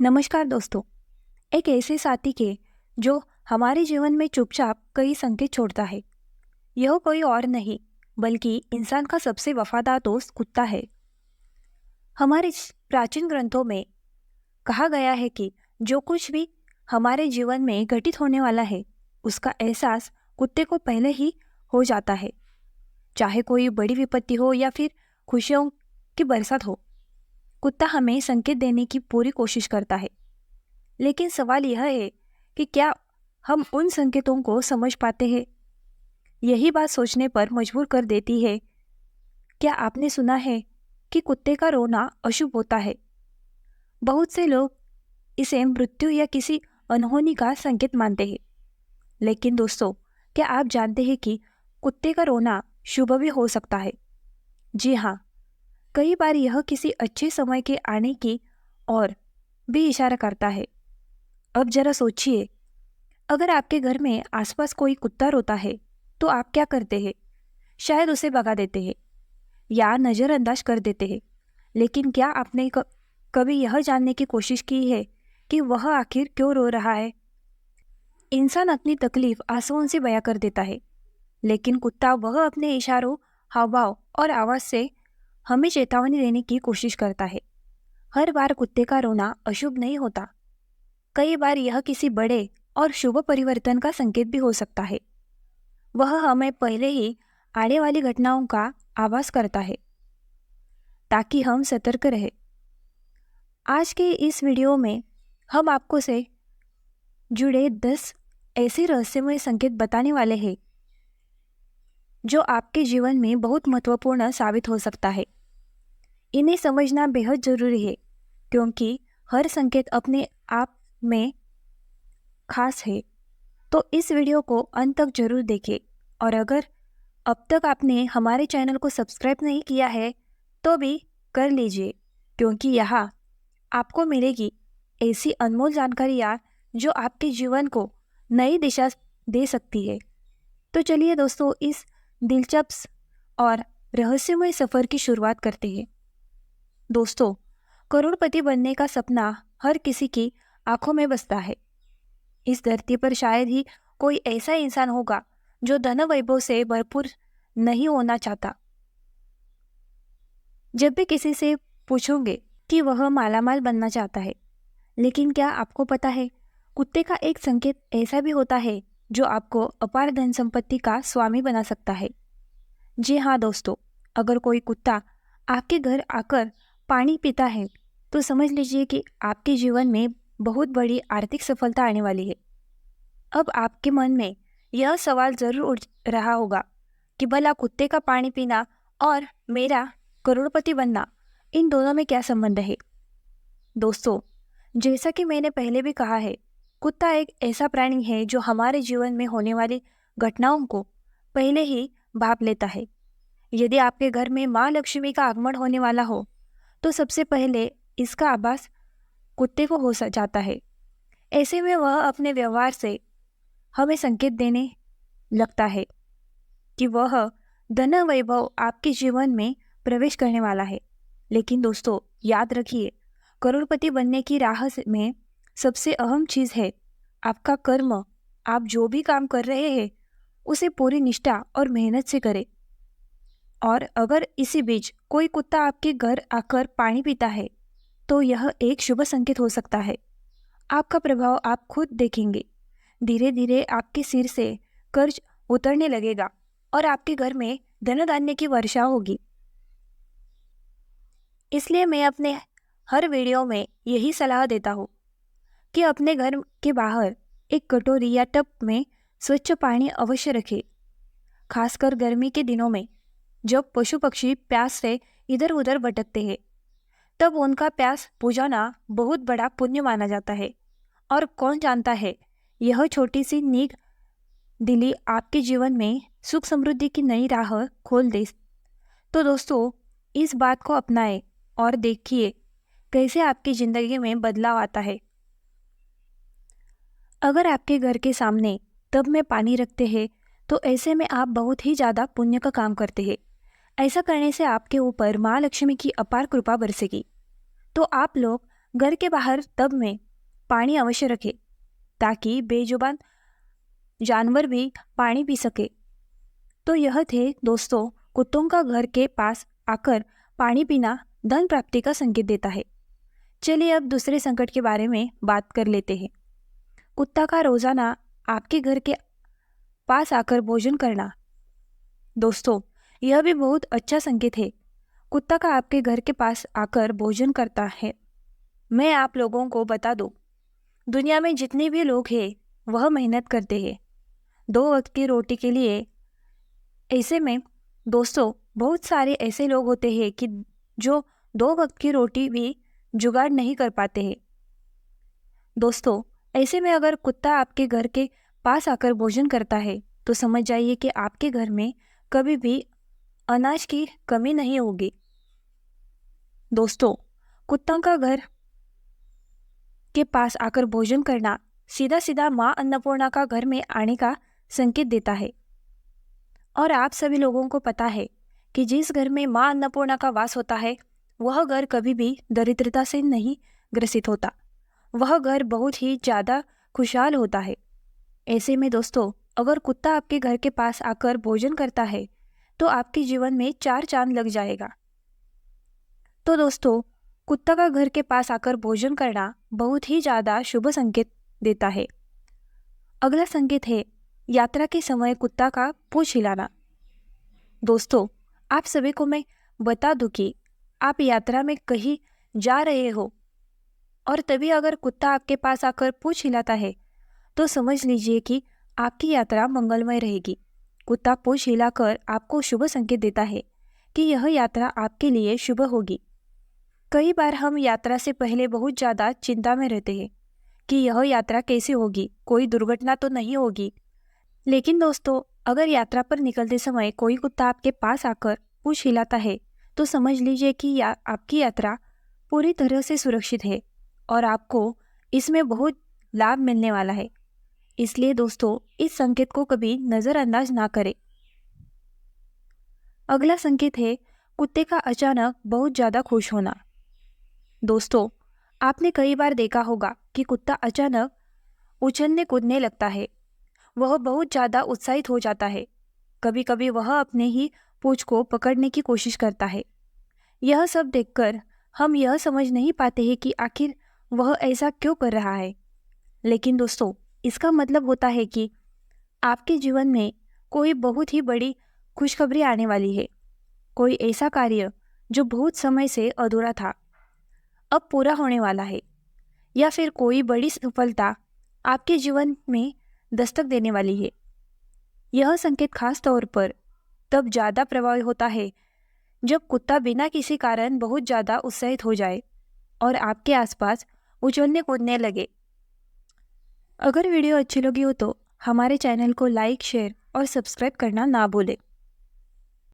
नमस्कार दोस्तों। एक ऐसे साथी के जो हमारे जीवन में चुपचाप कई संकेत छोड़ता है। यह कोई और नहीं बल्कि इंसान का सबसे वफादार दोस्त कुत्ता है। हमारे प्राचीन ग्रंथों में कहा गया है कि जो कुछ भी हमारे जीवन में घटित होने वाला है उसका एहसास कुत्ते को पहले ही हो जाता है। चाहे कोई बड़ी विपत्ति हो या फिर खुशियों की बरसात हो, कुत्ता हमें संकेत देने की पूरी कोशिश करता है। लेकिन सवाल यह है कि क्या हम उन संकेतों को समझ पाते हैं? यही बात सोचने पर मजबूर कर देती है। क्या आपने सुना है कि कुत्ते का रोना अशुभ होता है? बहुत से लोग इसे मृत्यु या किसी अनहोनी का संकेत मानते हैं। लेकिन दोस्तों, क्या आप जानते हैं कि कुत्ते का रोना शुभ भी हो सकता है? जी हाँ, कई बार यह किसी अच्छे समय के आने की और भी इशारा करता है। अब जरा सोचिए, अगर आपके घर में आसपास कोई कुत्ता रोता है तो आप क्या करते हैं? शायद उसे भगा देते हैं या नज़रअंदाज कर देते हैं। लेकिन क्या आपने कभी यह जानने की कोशिश की है कि वह आखिर क्यों रो रहा है? इंसान अपनी तकलीफ आंसुओं से बयां कर देता है, लेकिन कुत्ता वह अपने इशारों, हावभाव और आवाज़ से हमें चेतावनी देने की कोशिश करता है। हर बार कुत्ते का रोना अशुभ नहीं होता। कई बार यह किसी बड़े और शुभ परिवर्तन का संकेत भी हो सकता है। वह हमें पहले ही आने वाली घटनाओं का आभास करता है ताकि हम सतर्क रहें। आज के इस वीडियो में हम आपको से जुड़े 10 ऐसे रहस्यमय संकेत बताने वाले हैं जो आपके जीवन में बहुत महत्वपूर्ण साबित हो सकता है। इन्हें समझना बेहद जरूरी है क्योंकि हर संकेत अपने आप में खास है। तो इस वीडियो को अंत तक जरूर देखें और अगर अब तक आपने हमारे चैनल को सब्सक्राइब नहीं किया है तो भी कर लीजिए, क्योंकि यहाँ आपको मिलेगी ऐसी अनमोल जानकारियाँ जो आपके जीवन को नई दिशा दे सकती है। तो चलिए दोस्तों, इस दिलचस्प और रहस्यमय सफ़र की शुरुआत करते हैं। दोस्तों, करोड़पति बनने का सपना हर किसी की आंखों में बसता है। इस धरती पर शायद ही कोई ऐसा इंसान होगा जो धन वैभव से भरपूर नहीं होना चाहता। जब भी किसी से पूछोगे कि वह मालामाल बनना चाहता है, लेकिन क्या आपको पता है कुत्ते का एक संकेत ऐसा भी होता है जो आपको अपार धन संपत्ति का स्वामी बना सकता है। जी हाँ दोस्तों, अगर कोई कुत्ता आपके घर आकर पानी पीता है तो समझ लीजिए कि आपके जीवन में बहुत बड़ी आर्थिक सफलता आने वाली है। अब आपके मन में यह सवाल जरूर उठ रहा होगा कि भला कुत्ते का पानी पीना और मेरा करोड़पति बनना, इन दोनों में क्या संबंध है? दोस्तों, जैसा कि मैंने पहले भी कहा है, कुत्ता एक ऐसा प्राणी है जो हमारे जीवन में होने वाली घटनाओं को पहले ही भांप लेता है। यदि आपके घर में माँ लक्ष्मी का आगमन होने वाला हो तो सबसे पहले इसका आभास कुत्ते को हो जाता है। ऐसे में वह अपने व्यवहार से हमें संकेत देने लगता है कि वह धन वैभव आपके जीवन में प्रवेश करने वाला है। लेकिन दोस्तों, याद रखिए, करोड़पति बनने की राह में सबसे अहम चीज़ है आपका कर्म। आप जो भी काम कर रहे हैं उसे पूरी निष्ठा और मेहनत से करें। और अगर इसी बीच कोई कुत्ता आपके घर आकर पानी पीता है तो यह एक शुभ संकेत हो सकता है। आपका प्रभाव आप खुद देखेंगे। धीरे धीरे आपके सिर से कर्ज उतरने लगेगा और आपके घर में धन धान्य की वर्षा होगी। इसलिए मैं अपने हर वीडियो में यही सलाह देता हूँ कि अपने घर के बाहर एक कटोरी या टब में स्वच्छ पानी अवश्य रखें। खासकर गर्मी के दिनों में जब पशु पक्षी प्यास से इधर उधर भटकते हैं, तब उनका प्यास बुझाना बहुत बड़ा पुण्य माना जाता है। और कौन जानता है, यह छोटी सी नेक दिली आपके जीवन में सुख समृद्धि की नई राह खोल दे। तो दोस्तों, इस बात को अपनाएं और देखिए कैसे आपकी ज़िंदगी में बदलाव आता है। अगर आपके घर के सामने टब में पानी रखते हैं तो ऐसे में आप बहुत ही ज़्यादा पुण्य का काम करते हैं। ऐसा करने से आपके ऊपर माँ लक्ष्मी की अपार कृपा बरसेगी। तो आप लोग घर के बाहर टब में पानी अवश्य रखें ताकि बेजुबान जानवर भी पानी पी सके। तो यह थे दोस्तों, कुत्तों का घर के पास आकर पानी पीना धन प्राप्ति का संकेत देता है। चलिए अब दूसरे संकट के बारे में बात कर लेते हैं। कुत्ता का रोजाना आपके घर के पास आकर भोजन करना। दोस्तों, यह भी बहुत अच्छा संकेत है। कुत्ता का आपके घर के पास आकर भोजन करता है। मैं आप लोगों को बता दूं, दुनिया में जितने भी लोग हैं वह मेहनत करते हैं 2 वक्त की रोटी के लिए। ऐसे में दोस्तों, बहुत सारे ऐसे लोग होते हैं कि जो 2 वक्त की रोटी भी जुगाड़ नहीं कर पाते हैं। दोस्तों, ऐसे में अगर कुत्ता आपके घर के पास आकर भोजन करता है तो समझ जाइए कि आपके घर में कभी भी अनाज की कमी नहीं होगी। दोस्तों, कुत्ता का घर के पास आकर भोजन करना सीधा सीधा माँ अन्नपूर्णा का घर में आने का संकेत देता है। और आप सभी लोगों को पता है कि जिस घर में माँ अन्नपूर्णा का वास होता है वह घर कभी भी दरिद्रता से नहीं ग्रसित होता। वह घर बहुत ही ज़्यादा खुशहाल होता है। ऐसे में दोस्तों, अगर कुत्ता आपके घर के पास आकर भोजन करता है तो आपके जीवन में 4 चांद लग जाएगा। तो दोस्तों, कुत्ता का घर के पास आकर भोजन करना बहुत ही ज़्यादा शुभ संकेत देता है। अगला संकेत है यात्रा के समय कुत्ता का पूंछ हिलाना। दोस्तों, आप सभी को मैं बता दूं कि आप यात्रा में कहीं जा रहे हो और तभी अगर कुत्ता आपके पास आकर पूंछ हिलाता है तो समझ लीजिए कि आपकी यात्रा मंगलमय रहेगी। कुत्ता पूंछ हिलाकर आपको शुभ संकेत देता है कि यह यात्रा आपके लिए शुभ होगी। कई बार हम यात्रा से पहले बहुत ज़्यादा चिंता में रहते हैं कि यह यात्रा कैसी होगी, कोई दुर्घटना तो नहीं होगी। लेकिन दोस्तों, अगर यात्रा पर निकलते समय कोई कुत्ता आपके पास आकर पूंछ हिलाता है तो समझ लीजिए कि आपकी यात्रा पूरी तरह से सुरक्षित है और आपको इसमें बहुत लाभ मिलने वाला है। इसलिए दोस्तों, इस संकेत को कभी नज़रअंदाज ना करें। अगला संकेत है कुत्ते का अचानक बहुत ज़्यादा खुश होना। दोस्तों, आपने कई बार देखा होगा कि कुत्ता अचानक उछलने कूदने लगता है। वह बहुत ज़्यादा उत्साहित हो जाता है। कभी कभी वह अपने ही पूंछ को पकड़ने की कोशिश करता है। यह सब देखकर हम यह समझ नहीं पाते हैं कि आखिर वह ऐसा क्यों कर रहा है। लेकिन दोस्तों, इसका मतलब होता है कि आपके जीवन में कोई बहुत ही बड़ी खुशखबरी आने वाली है। कोई ऐसा कार्य जो बहुत समय से अधूरा था अब पूरा होने वाला है, या फिर कोई बड़ी सफलता आपके जीवन में दस्तक देने वाली है। यह संकेत खास तौर पर तब ज़्यादा प्रभावी होता है जब कुत्ता बिना किसी कारण बहुत ज़्यादा उत्साहित हो जाए और आपके आसपास उछलने कूदने लगे। अगर वीडियो अच्छी लगी हो तो हमारे चैनल को लाइक, शेयर और सब्सक्राइब करना ना भूलें।